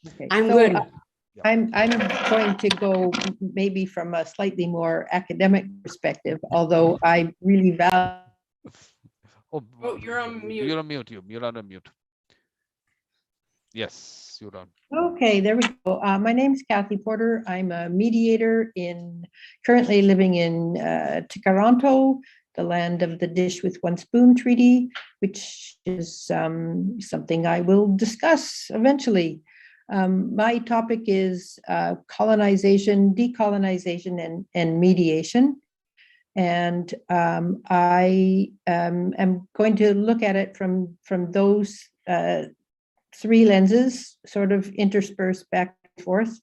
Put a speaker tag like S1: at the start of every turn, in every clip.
S1: Okay,
S2: I'm
S1: so
S2: good.
S1: I'm going to go maybe from a slightly more academic perspective, although I really value.
S3: Oh,
S2: You're on mute.
S3: You're on mute. You're on mute. Yes, you're on.
S1: Okay, there we go. My name is Kathy Porter. I'm a mediator currently living in Tikaranto, the land of the dish with one spoon treaty, which is something I will discuss eventually. My topic is colonization, decolonization, and mediation. And I am going to look at it from those three lenses, sort of interspersed back and forth.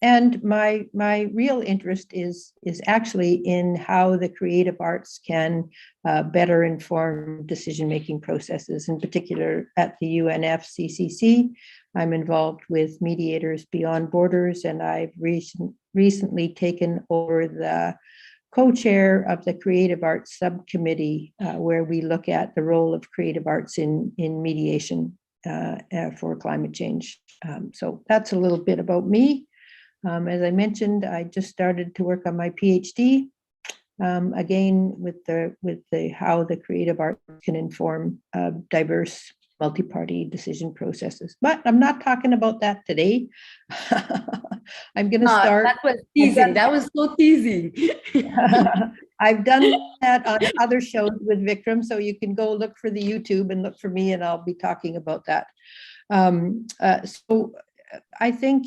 S1: And my real interest is actually in how the creative arts can better inform decision-making processes, in particular at the UNFCCC. I'm involved with Mediators Beyond Borders, and I've recently taken over the co-chair of the Creative Arts Subcommittee, where we look at the role of creative arts in mediation for climate change. So that's a little bit about me. As I mentioned, I just started to work on my PhD, again with the how the creative arts can inform diverse multi-party decision processes. But I'm not talking about that today. I'm going to start.
S2: That was teasing. That was so teasing.
S1: I've done that on other shows with Vikram, so you can go look for the YouTube and look for me, and I'll be talking about that. So I think,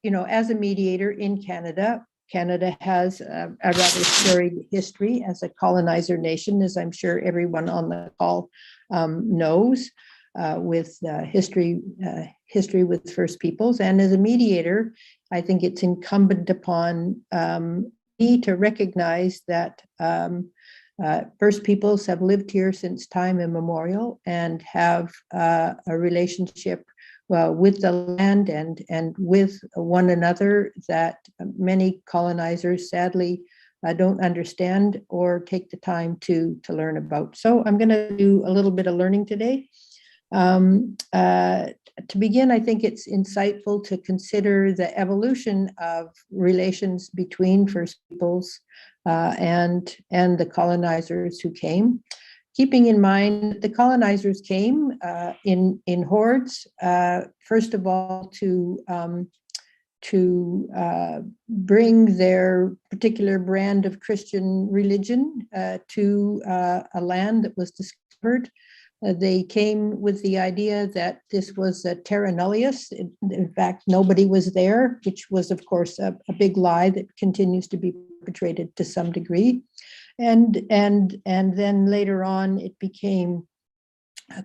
S1: you know, as a mediator in Canada, Canada has a rather storied history as a colonizer nation, as I'm sure everyone on the call knows, with history with First Peoples. And as a mediator, I think it's incumbent upon me to recognize that First Peoples have lived here since time immemorial and have a relationship with the land and with one another that many colonizers sadly don't understand or take the time to learn about. So I'm going to do a little bit of learning today. To begin, I think it's insightful to consider the evolution of relations between First Peoples and the colonizers who came, keeping in mind that the colonizers came in hordes, first of all to bring their particular brand of Christian religion to a land that was discovered. They came with the idea that this was a terra nullius. In fact, nobody was there, which was, of course, a big lie that continues to be perpetrated to some degree. And then later on, it became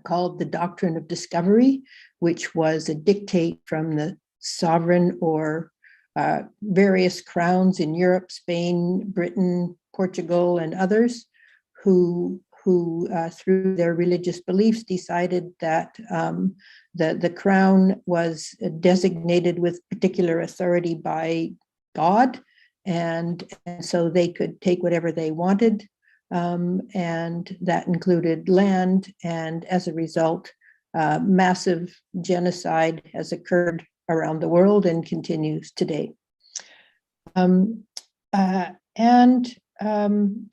S1: called the doctrine of discovery, which was a dictate from the sovereign or various crowns in Europe, Spain, Britain, Portugal, and others, who through their religious beliefs decided that the crown was designated with particular authority by God, and so they could take whatever they wanted, and that included land, and as a result, massive genocide has occurred around the world and continues today.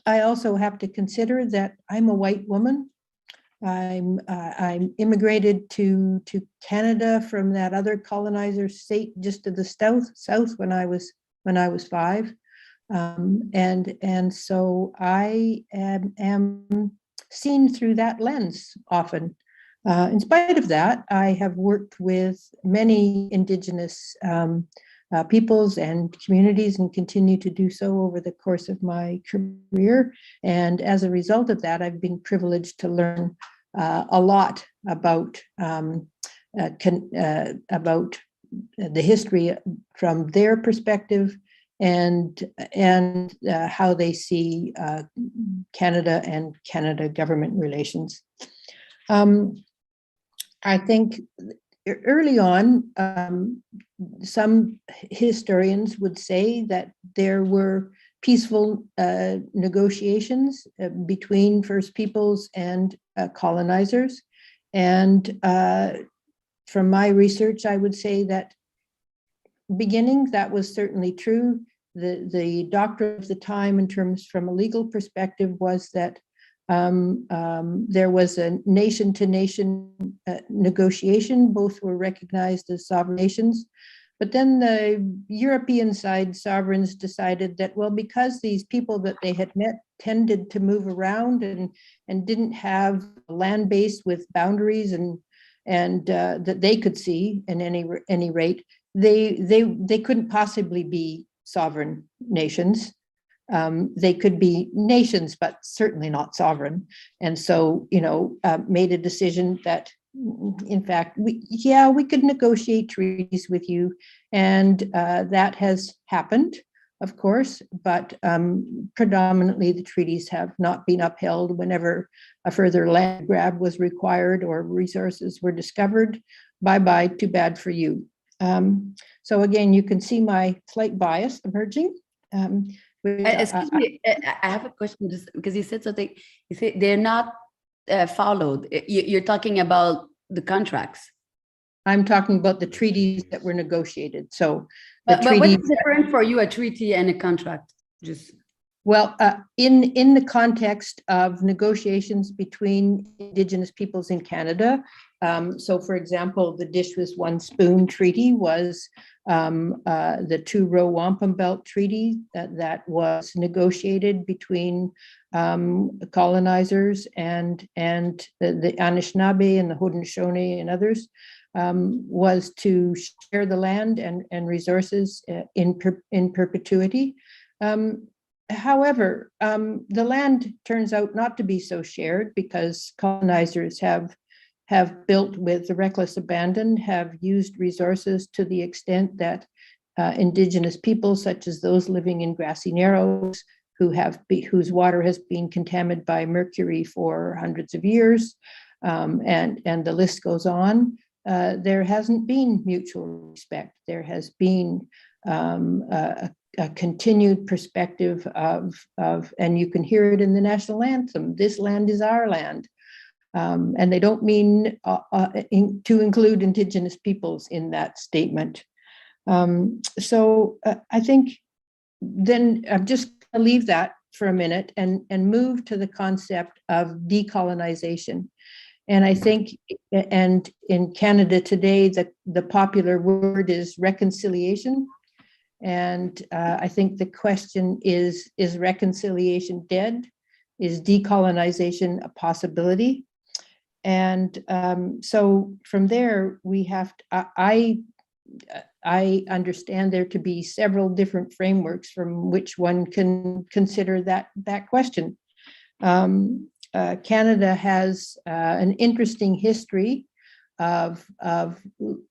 S1: I also have to consider that I'm a white woman. I'm immigrated to Canada from that other colonizer state just to the south when I was 5, and so I am seen through that lens often. In spite of that, I have worked with many Indigenous peoples and communities and continue to do so over the course of my career. And as a result of that, I've been privileged to learn a lot about the history from their perspective and how they see Canada and Canada government relations. I think early on, some historians would say that there were peaceful negotiations between First Peoples and colonizers. And from my research, I would say that beginning, that was certainly true. The doctrine of the time, in terms from a legal perspective, was that there was a nation-to-nation negotiation. Both were recognized as sovereign nations. But then the European side sovereigns decided that, well, because these people that they had met tended to move around and didn't have a land base with boundaries and that they could see in any rate, they couldn't possibly be sovereign nations. They could be nations, but certainly not sovereign. And so, made a decision that, in fact, we could negotiate treaties with you. And that has happened, of course, but predominantly the treaties have not been upheld whenever a further land grab was required or resources were discovered. Bye-bye, too bad for you. So again, you can see my slight bias emerging.
S2: Excuse me, I have a question, just because you said something. You said they're not followed. You're talking about the contracts.
S1: I'm talking about the treaties that were negotiated. So
S2: but what's different for you, a treaty and a contract? Just
S1: well, in the context of negotiations between Indigenous peoples in Canada. So, for example, the Dish with One Spoon Treaty was the Two-Row Wampum Belt Treaty that was negotiated between colonizers and the Anishinaabe and the Haudenosaunee and others, was to share the land and resources in perpetuity. However, the land turns out not to be so shared, because colonizers have built with reckless abandon, have used resources to the extent that Indigenous peoples, such as those living in grassy narrows, whose water has been contaminated by mercury for hundreds of years, and the list goes on. There hasn't been mutual respect. There has been a continued perspective of, and you can hear it in the national anthem, this land is our land. And they don't mean to include Indigenous peoples in that statement. So I think then I'm just going to leave that for a minute and move to the concept of decolonization. And I think, and in Canada today, the popular word is reconciliation. And I think the question is reconciliation dead? Is decolonization a possibility? And so from there, we have to, I understand there to be several different frameworks from which one can consider that question. Canada has an interesting history of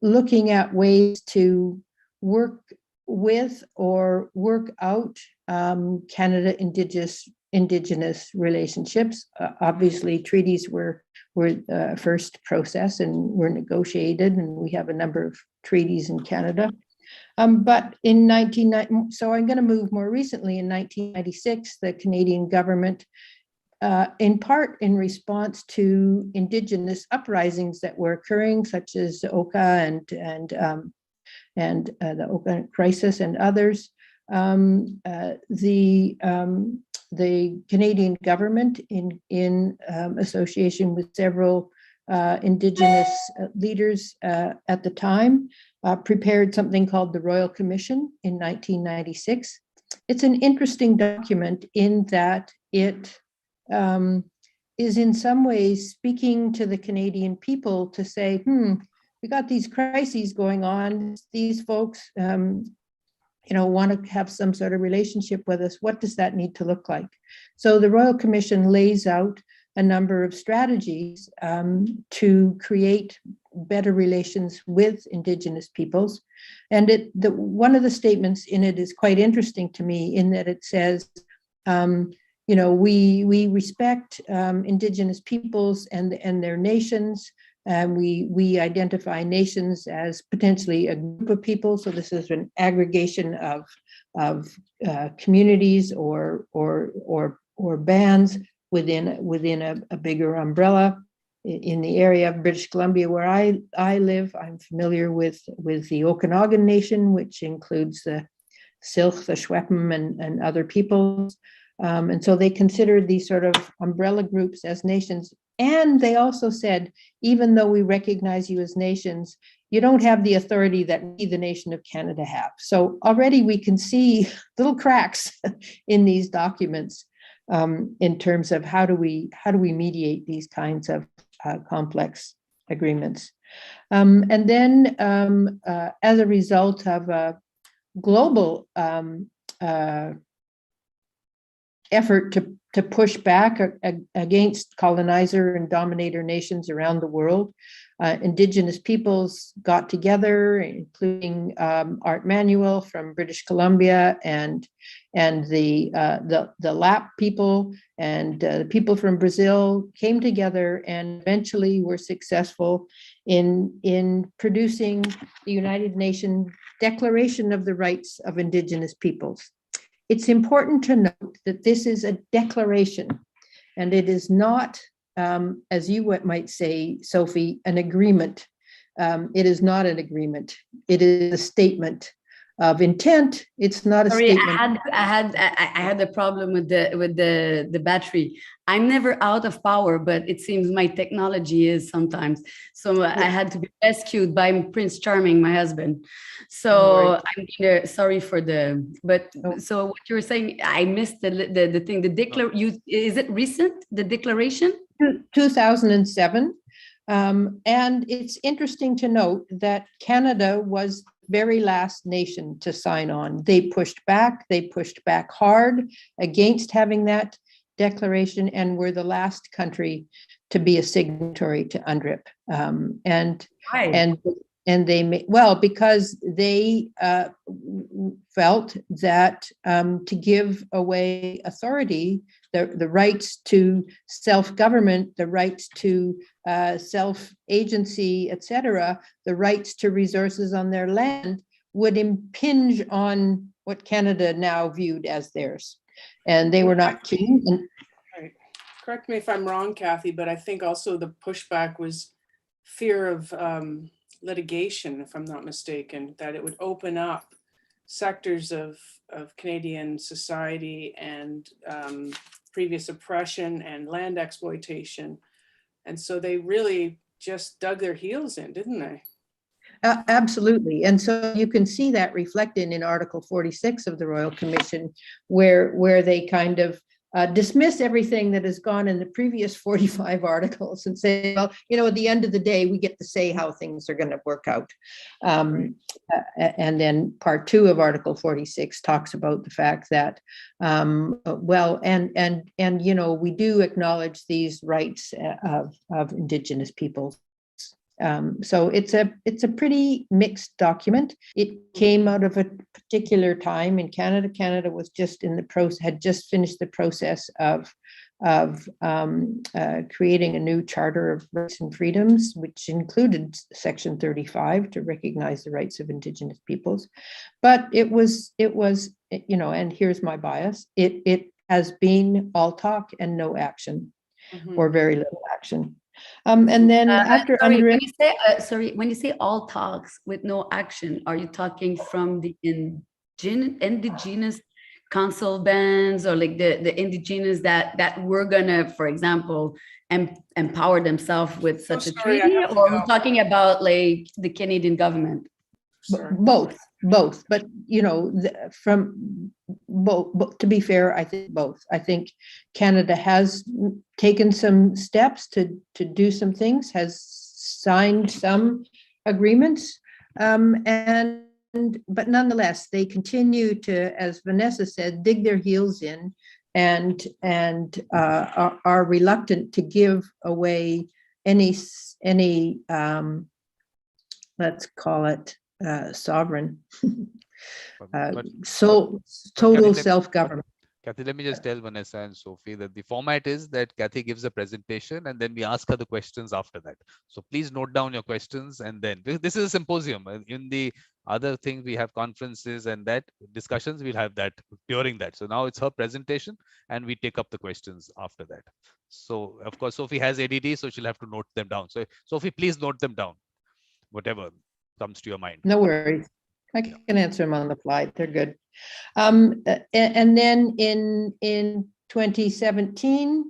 S1: looking at ways to work with or work out Canada Indigenous relationships. Obviously, treaties were first process and were negotiated, and we have a number of treaties in Canada. But in 1990, so I'm going to move more recently. In 1996, the Canadian government, in part in response to Indigenous uprisings that were occurring, such as the Oka and the Oka crisis and others, the Canadian government, in association with several Indigenous leaders at the time, prepared something called the Royal Commission in 1996. It's an interesting document in that it is in some ways speaking to the Canadian people to say, we got these crises going on. These folks, want to have some sort of relationship with us. What does that need to look like? So the Royal Commission lays out a number of strategies to create better relations with Indigenous peoples. And one of the statements in it is quite interesting to me, in that it says, we respect Indigenous peoples and their nations. We identify nations as potentially a group of people. So this is an aggregation of communities or bands within a bigger umbrella. in the area of British Columbia where I live, I'm familiar with the Okanagan Nation, which includes the Syilx, the Shwepem, and other peoples. And so they considered these sort of umbrella groups as nations. And they also said, even though we recognize you as nations, you don't have the authority that we, the nation of Canada, have. So already we can see little cracks in these documents in terms of how do we mediate these kinds of complex agreements. And then as a result of a global effort to push back against colonizer and dominator nations around the world, Indigenous peoples got together, including Art Manuel from British Columbia and the Lap people and the people from Brazil came together and eventually were successful in producing the United Nations Declaration of the Rights of Indigenous Peoples. It's important to note that this is a declaration, and it is not, as you might say, Sophie, an agreement. It is not an agreement. It is a statement of intent. It's not a statement.
S2: I had a problem with the battery. I'm never out of power, but it seems my technology is sometimes. So I had to be rescued by Prince Charming, my husband. So I'm sorry for so what you were saying, I missed the thing. Is it recent? The declaration?
S1: 2007. And it's interesting to note that Canada was very last nation to sign on. They pushed back hard against having that declaration and were the last country to be a signatory to UNDRIP. And they because they felt that to give away authority, the rights to self-government, the rights to self-agency, etc., the rights to resources on their land would impinge on what Canada now viewed as theirs. And they were not keen.
S4: Right. Correct me if I'm wrong, Kathy, but I think also the pushback was fear of litigation, if I'm not mistaken, that it would open up sectors of Canadian society and previous oppression and land exploitation. And so they really just dug their heels in, didn't they?
S1: Absolutely. And so you can see that reflected in Article 46 of the Royal Commission, where they kind of dismiss everything that has gone in the previous 45 articles and say, well, at the end of the day, we get to say how things are going to work out. And then part 2 of Article 46 talks about the fact that, we do acknowledge these rights of Indigenous peoples. So it's a pretty mixed document. It came out of a particular time in Canada. Canada was just had just finished the process of creating a new Charter of Rights and Freedoms, which included Section 35 to recognize the rights of Indigenous peoples. But it was and here's my bias. It has been all talk and no action, or very little action. And then after
S2: when you say all talks with no action, are you talking from the indigenous council bands, or like the indigenous that we're gonna, for example, empower themselves with such a treaty, or are we talking about like the Canadian government?
S1: Both, but from both. To be fair, I think both. I think Canada has taken some steps to do some things, has signed some agreements, but nonetheless, they continue to, as Vanessa said, dig their heels in and are reluctant to give away any let's call it sovereign, total self-government.
S3: Kathy, let me just tell Vanessa and Sophie that the format is that Kathy gives a presentation and then we ask her the questions after that. So please note down your questions, and then this is a symposium. In the other things we have conferences and that discussions, we'll have that during that. So now it's her presentation and we take up the questions after that. So of course, Sophie has ADD, so she'll have to note them down. So Sophie, please note them down, whatever comes to your mind.
S1: No worries. I can answer them on the fly. They're good. And then in 2017,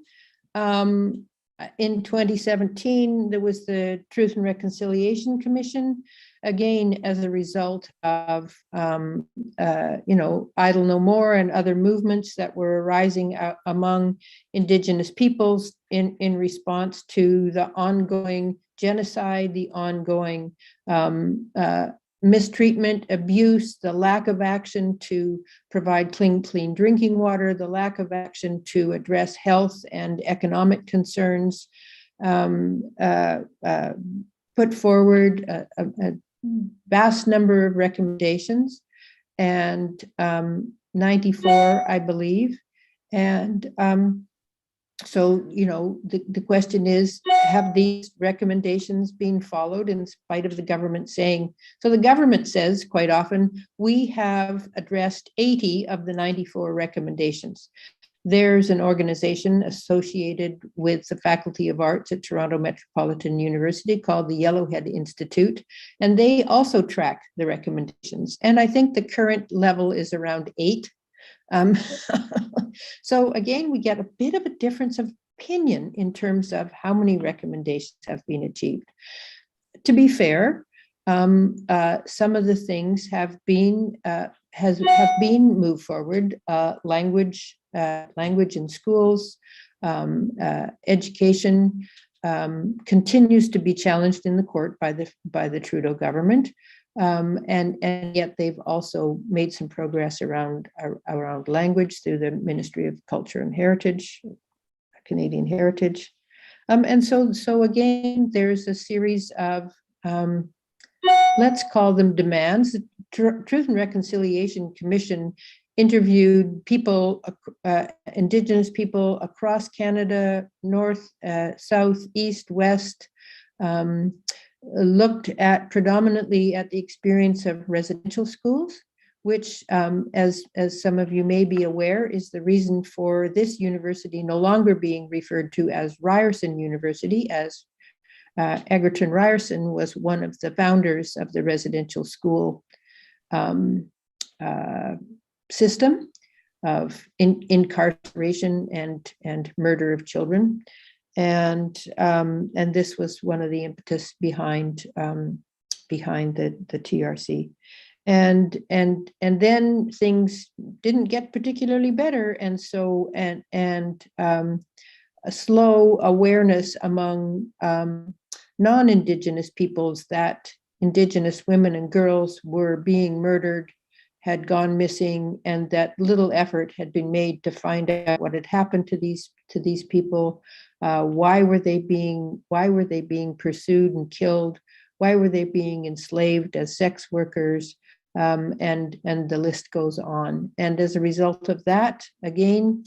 S1: there was the Truth and Reconciliation Commission, again, as a result of, Idle No More and other movements that were arising among Indigenous peoples in response to the ongoing genocide, the ongoing mistreatment, abuse, the lack of action to provide clean drinking water, the lack of action to address health and economic concerns, put forward a vast number of recommendations, and 94, I believe. And so, the question is, have these recommendations been followed in spite of the government saying? So the government says quite often, we have addressed 80 of the 94 recommendations. There's an organization associated with the Faculty of Arts at Toronto Metropolitan University called the Yellowhead Institute, and they also track the recommendations. And I think the current level is around 8. So again, we get a bit of a difference of opinion in terms of how many recommendations have been achieved. To be fair, some of the things have been moved forward. Language in schools, education continues to be challenged in the court by the Trudeau government. And yet they've also made some progress around language through the Ministry of Culture and Heritage, Canadian Heritage. And so again, there's a series of, let's call them demands. The Truth and Reconciliation Commission interviewed people, Indigenous people across Canada, north, south, east, west, looked at predominantly at the experience of residential schools, which, as some of you may be aware, is the reason for this university no longer being referred to as Ryerson University, as Egerton Ryerson was one of the founders of the residential school system of incarceration and murder of children. And this was one of the impetus behind the TRC, and then things didn't get particularly better, and so a slow awareness among non-Indigenous peoples that Indigenous women and girls were being murdered, had gone missing, and that little effort had been made to find out what had happened to these people. Why were they being pursued and killed? Why were they being enslaved as sex workers? And the list goes on. And as a result of that, again,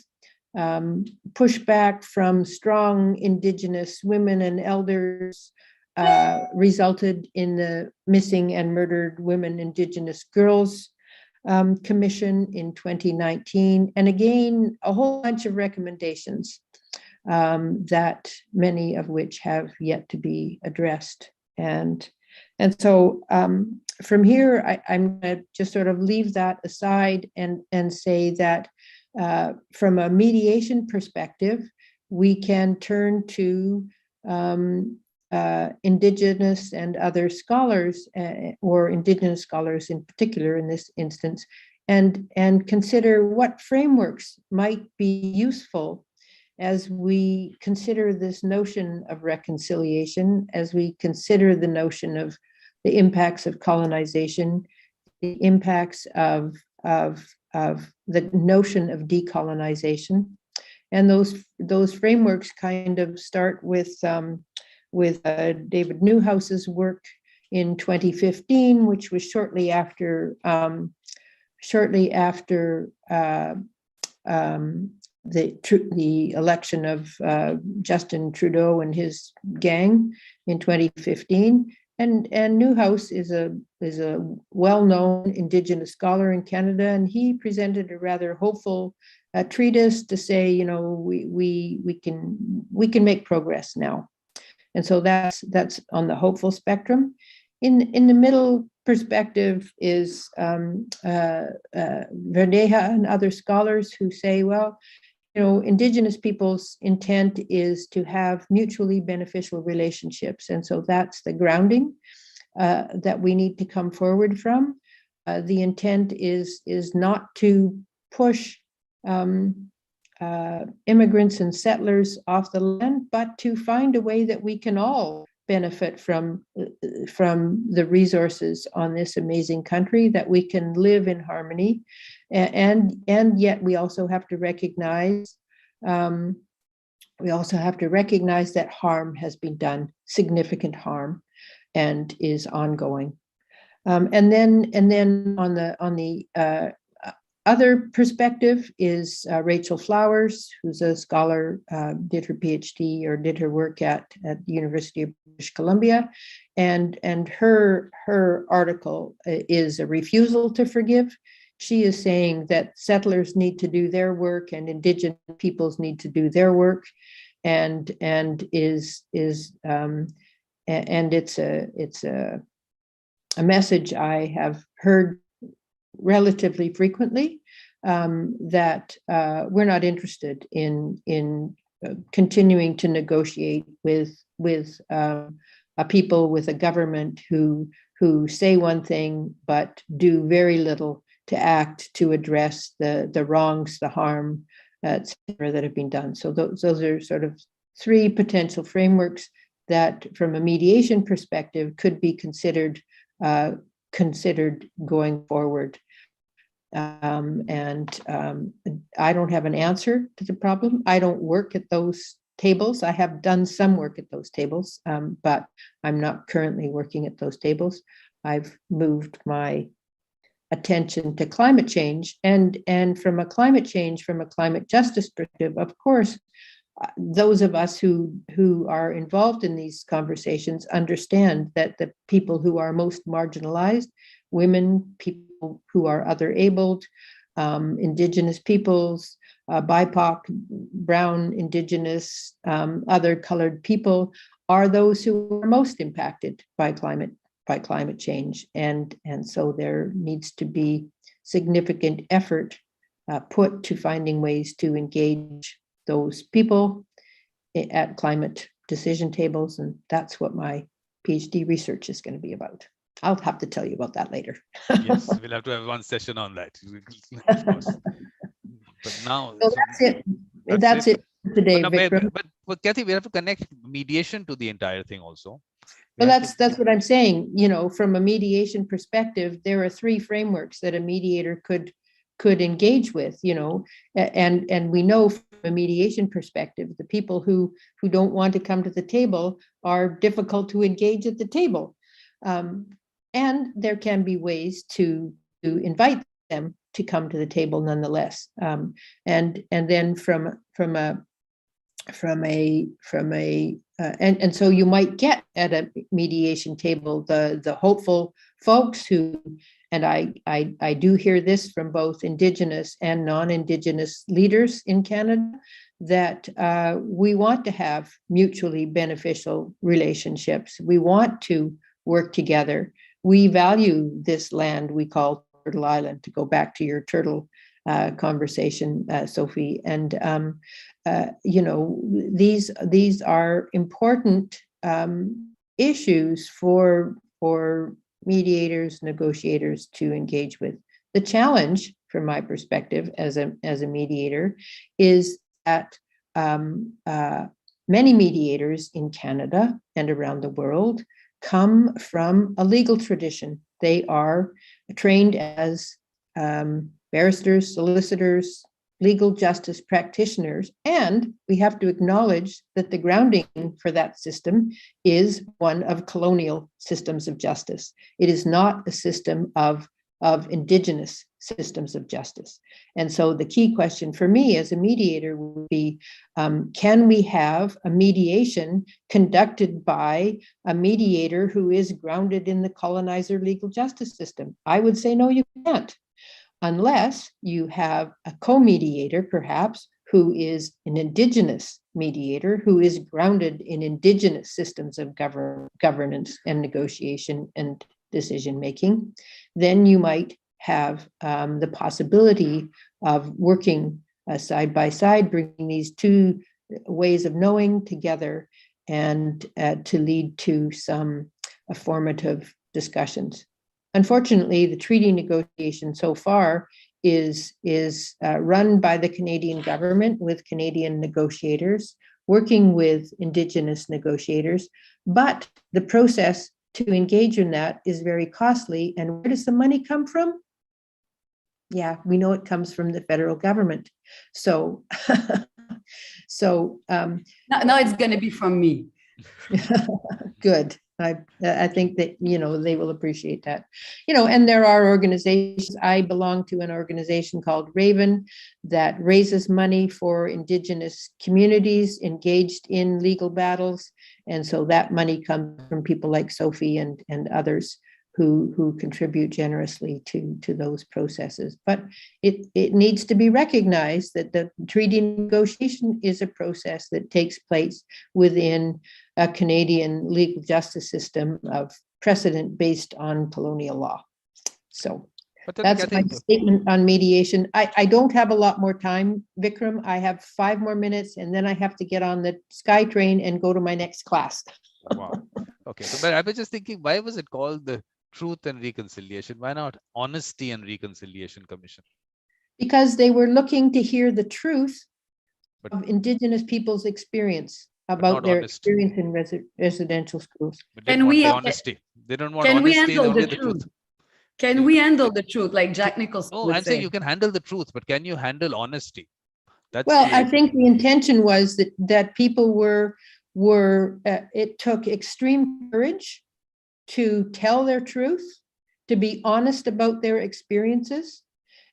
S1: pushback from strong Indigenous women and elders resulted in the Missing and Murdered Women Indigenous Girls Commission in 2019. And again, a whole bunch of recommendations that many of which have yet to be addressed. And so from here, I'm going to just sort of leave that aside and say that from a mediation perspective, we can turn to Indigenous and other scholars, or Indigenous scholars in particular in this instance, and consider what frameworks might be useful as we consider this notion of reconciliation, as we consider the notion of the impacts of colonization, the impacts of the notion of decolonization. And those frameworks kind of start with David Newhouse's work in 2015, which was shortly after the election of Justin Trudeau and his gang in 2015. Newhouse is a well-known Indigenous scholar in Canada, and he presented a rather hopeful treatise to say, you know, we can make progress now, and so that's on the hopeful spectrum. In the middle perspective is Verdeja and other scholars who say, well, you know, Indigenous peoples' intent is to have mutually beneficial relationships. And so that's the grounding that we need to come forward from. The intent is not to push immigrants and settlers off the land, but to find a way that we can all benefit from the resources on this amazing country, that we can live in harmony, and yet we also have to recognize that harm has been done, significant harm, and is ongoing. And then on the other perspective is Rachel Flowers, who's a scholar, did her PhD or did her work at the University of British Columbia, and her article is a refusal to forgive. She is saying that settlers need to do their work and Indigenous peoples need to do their work, and it's a message I have heard relatively frequently, that we're not interested in continuing to negotiate with a people, with a government who say one thing but do very little to act to address the wrongs, the harm, etc., that have been done. So those are sort of three potential frameworks that, from a mediation perspective, could be considered going forward. I don't have an answer to the problem. I don't work at those tables. I have done some work at those tables, but I'm not currently working at those tables. I've moved my attention to climate change, and from a climate justice perspective, of course, those of us who are involved in these conversations understand that the people who are most marginalized, women, people who are other abled, Indigenous peoples, BIPOC, brown, Indigenous, other colored people, are those who are most impacted by climate change, and so there needs to be significant effort put to finding ways to engage those people at climate decision tables, and that's what my PhD research is going to be about. I'll have to tell you about that later.
S3: Yes, we'll have to have one session on that. Of course. But now,
S1: so that's it. That's it today, Vikram.
S3: But Kathy, we have to connect mediation to the entire thing also.
S1: Well, that's what I'm saying. You know, from a mediation perspective, there are three frameworks that a mediator could engage with. You know, and we know from a mediation perspective, the people who don't want to come to the table are difficult to engage at the table, and there can be ways to invite them to come to the table nonetheless. And then and so you might get at a mediation table the hopeful folks who, and I do hear this from both Indigenous and non-Indigenous leaders in Canada, that we want to have mutually beneficial relationships. We want to work together. We value this land we call Turtle Island, to go back to your turtle conversation, Sophie. And you know, these are important issues for mediators, negotiators to engage with. The challenge, from my perspective as a mediator, is that many mediators in Canada and around the world come from a legal tradition. They are trained as barristers, solicitors, legal justice practitioners, and we have to acknowledge that the grounding for that system is one of colonial systems of justice. It is not a system of Indigenous systems of justice. And so the key question for me as a mediator would be, can we have a mediation conducted by a mediator who is grounded in the colonizer legal justice system? I would say, no, you can't, unless you have a co-mediator, perhaps, who is an indigenous mediator, who is grounded in indigenous systems of governance and negotiation and decision-making. Then you might have the possibility of working side by side, bringing these two ways of knowing together and to lead to some formative discussions. Unfortunately, the treaty negotiation so far is run by the Canadian government with Canadian negotiators, working with Indigenous negotiators, but the process to engage in that is very costly. And where does the money come from? Yeah, we know it comes from the federal government. So,
S2: now it's going to be from me.
S1: Good. I think that, they will appreciate that. And there are organizations. I belong to an organization called Raven that raises money for Indigenous communities engaged in legal battles. And so that money comes from people like Sophie and others who contribute generously to those processes. But it needs to be recognized that the treaty negotiation is a process that takes place within a Canadian legal justice system of precedent based on colonial law. So that's my statement on mediation. I don't have a lot more time, Vikram. I have 5 more minutes, and then I have to get on the SkyTrain and go to my next class.
S3: Wow. Okay. So, but I was just thinking, why was it called the Truth and Reconciliation? Why not Honesty and Reconciliation Commission?
S1: Because they were looking to hear the truth of Indigenous people's experience about their experience in residential schools.
S3: Can we honesty? They don't want honesty.
S2: We handle the truth? Can we handle the truth, like Jack Nicholson?
S3: Oh, I'm saying you can handle the truth, but can you handle honesty? That's
S1: I think the intention was that people were it took extreme courage to tell their truth, to be honest about their experiences.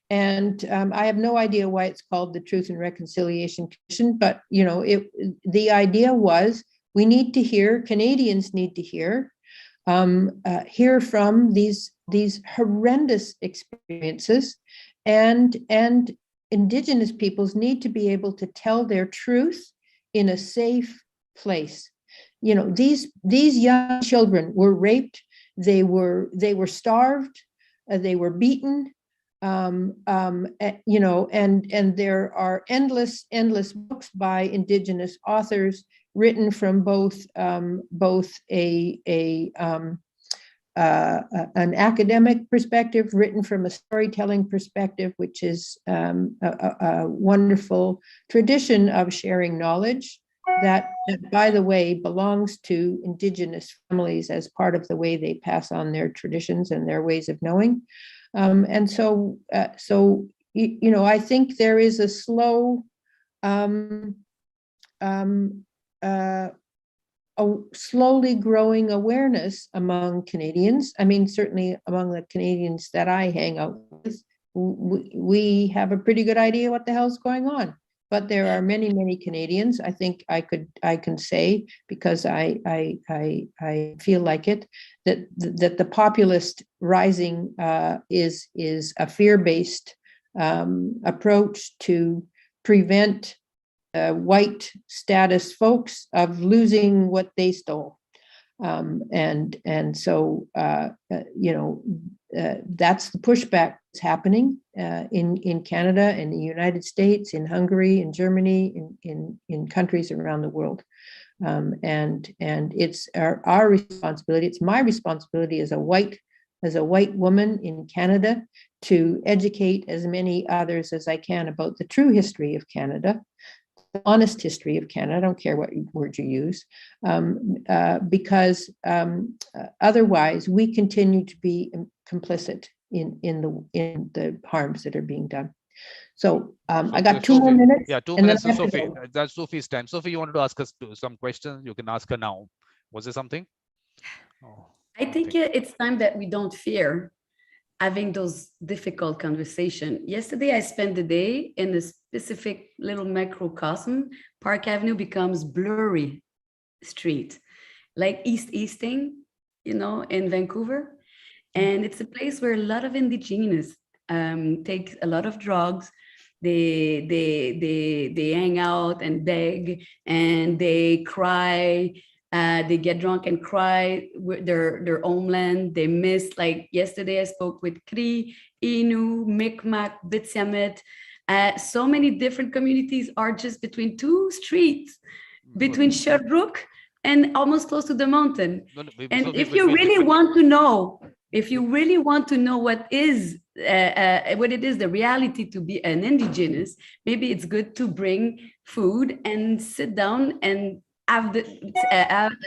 S1: And I have no idea why it's called the Truth and Reconciliation Commission, but the idea was we need to hear, Canadians need to hear from these horrendous experiences, and Indigenous peoples need to be able to tell their truth in a safe place. These young children were raped, they were starved, they were beaten. And there are endless books by Indigenous authors written from both an academic perspective, written from a storytelling perspective, which is a wonderful tradition of sharing knowledge that, by the way, belongs to Indigenous families as part of the way they pass on their traditions and their ways of knowing. And so I think there is a slow, slowly growing awareness among Canadians. I mean, certainly among the Canadians that I hang out with, we have a pretty good idea what the hell's going on. But there are many, many Canadians, I think I can say, because I feel like it, that the populist rising is a fear-based approach to prevent white status folks of losing what they stole. And so that's the pushback that's happening in Canada, in the United States, in Hungary, in Germany, in countries around the world. And it's our responsibility. It's my responsibility as a white woman in Canada to educate as many others as I can about the true history of Canada, the honest history of Canada. I don't care what word you use, because otherwise we continue to be complicit in the harms that are being done. So I got 2 more minutes.
S3: Yeah, 2 minutes to Sophie. That's Sophie's time. Sophie, you wanted to ask us some questions? You can ask her now. Was there something?
S2: I think it's time that we don't fear. having those difficult conversations. Yesterday, I spent the day in a specific little microcosm. Park Avenue becomes blurry street, like Easting, you know, in Vancouver. And it's a place where a lot of indigenous take a lot of drugs. They hang out and beg, and they cry. They get drunk and cry with their homeland. They miss, like yesterday I spoke with Cree, Innu, Mi'kmaq, Bitsiamet. So many different communities are just between two streets, between Sherbrooke and almost close to the mountain. And if you really want to know, what it is, the reality to be an indigenous, maybe it's good to bring food and sit down and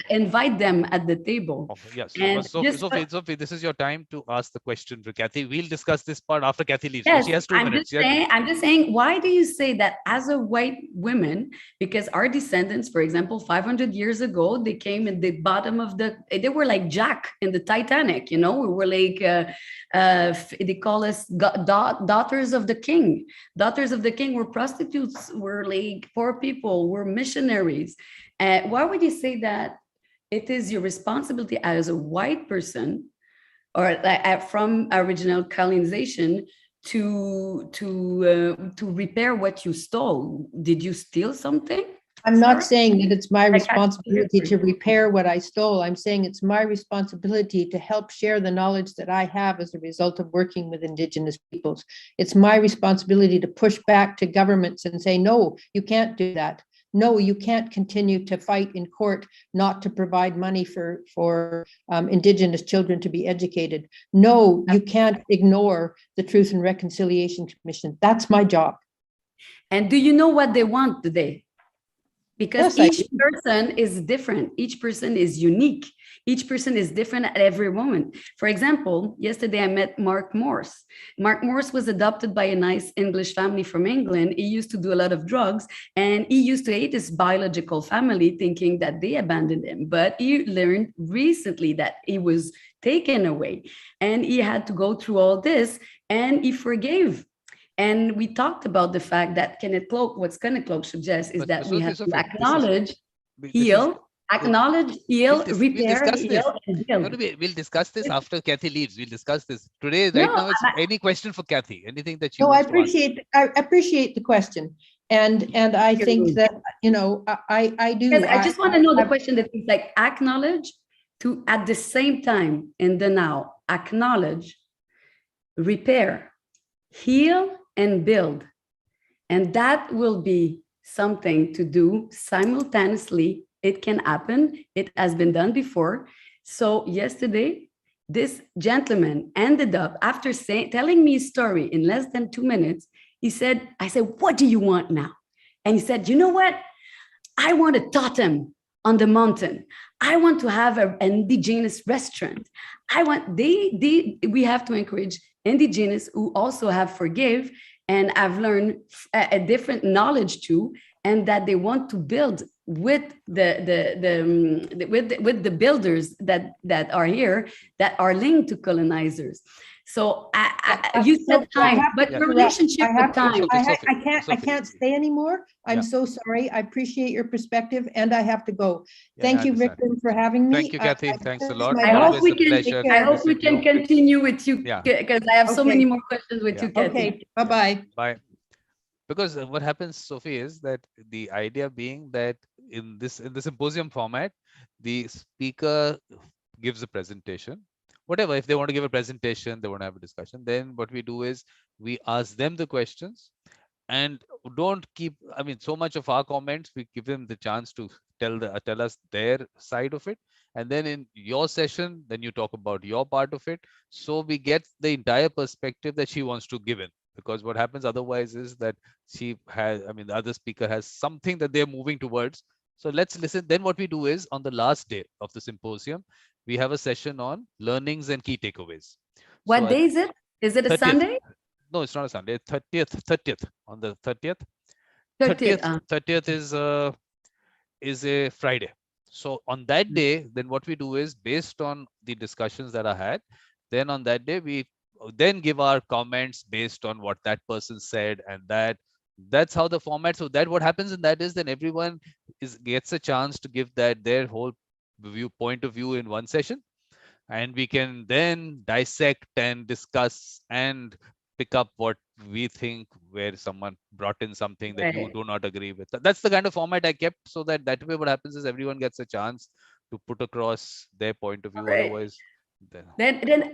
S2: invite them at the table.
S3: Yes. Sophie, this is your time to ask the question for Kathy. We'll discuss this part after Kathy leaves.
S2: Yes,
S3: she has 2 minutes.
S2: I'm just saying, why do you say that as a white woman? Because our descendants, for example, 500 years ago, they came in the bottom of they were like Jack in the Titanic, you know, we were like, they call us daughters of the king. Daughters of the king were prostitutes, were like poor people, were missionaries. Why would you say that it is your responsibility as a white person, or from original colonization, to repair what you stole? Did you steal something?
S1: I'm not saying that it's my responsibility to repair what I stole. I'm saying it's my responsibility to help share the knowledge that I have as a result of working with Indigenous peoples. It's my responsibility to push back to governments and say, no, you can't do that. No, you can't continue to fight in court not to provide money for Indigenous children to be educated. No, you can't ignore the Truth and Reconciliation Commission. That's my job.
S2: And do you know what they want today? Because
S1: yes,
S2: each person is different. Each person is unique. Each person is different at every moment. For example, yesterday I met Mark Morse. Mark Morse was adopted by a nice English family from England. He used to do a lot of drugs, and he used to hate his biological family, thinking that they abandoned him. But he learned recently that he was taken away, and he had to go through all this, and he forgave. And we talked about the fact that what Kenneth Cloke suggests is that we have to acknowledge, heal, repair, heal, and build.
S3: We'll discuss this after Kathy leaves. We'll discuss this today. Now, it's any question for Kathy? Anything that you?
S1: No, I appreciate the question, and I think that, you know, I do.
S2: Because I just want to know the question that is like acknowledge, to at the same time in the now acknowledge, repair, heal, and build. And that will be something to do simultaneously. It can happen. It has been done before. So yesterday, this gentleman ended up, after telling me a story in less than 2 minutes, I said, what do you want now? And he said, you know what? I want a totem on the mountain. I want to have an indigenous restaurant. We have to encourage Indigenous who also have forgive and have learned a different knowledge too, and that they want to build with with the builders that are here, that are linked to colonizers. So you said time, but your relationship with time.
S1: I can't stay anymore. I'm so sorry. I appreciate your perspective, and I have to go. Thank you, Vikram, for having me.
S3: Thank you, Kathy. Thanks a lot.
S2: I hope we can continue with you, because I have so many more questions with you, Kathy.
S1: Okay, bye-bye.
S3: Bye. Because what happens, Sophie, is that the idea being that in the symposium format, the speaker gives a presentation. Whatever, if they want to give a presentation, they want to have a discussion, then what we do is we ask them the questions, and don't keep, so much of our comments, we give them the chance to tell us their side of it. And then in your session, then you talk about your part of it. So we get the entire perspective that she wants to give in. Because what happens otherwise is that the other speaker has something that they're moving towards. So let's listen. Then what we do is, on the last day of the symposium, we have a session on learnings and key takeaways.
S2: What day is it? Is it a
S3: 30th.
S2: Sunday?
S3: No, it's not a Sunday. 30th. On the 30th. 30th is a Friday. So on that day, then what we do is, based on the discussions that are had, then on that day we then give our comments based on what that person said, and that's how the format. So that what happens in that is then everyone gets a chance to give their whole point of view in one session, and we can then dissect and discuss and pick up what we think, where someone brought in something that you
S2: Right.
S3: do not agree with. That's the kind of format I kept, so that way what happens is everyone gets a chance to put across their point of view.
S2: Right.
S3: Otherwise, then
S2: Then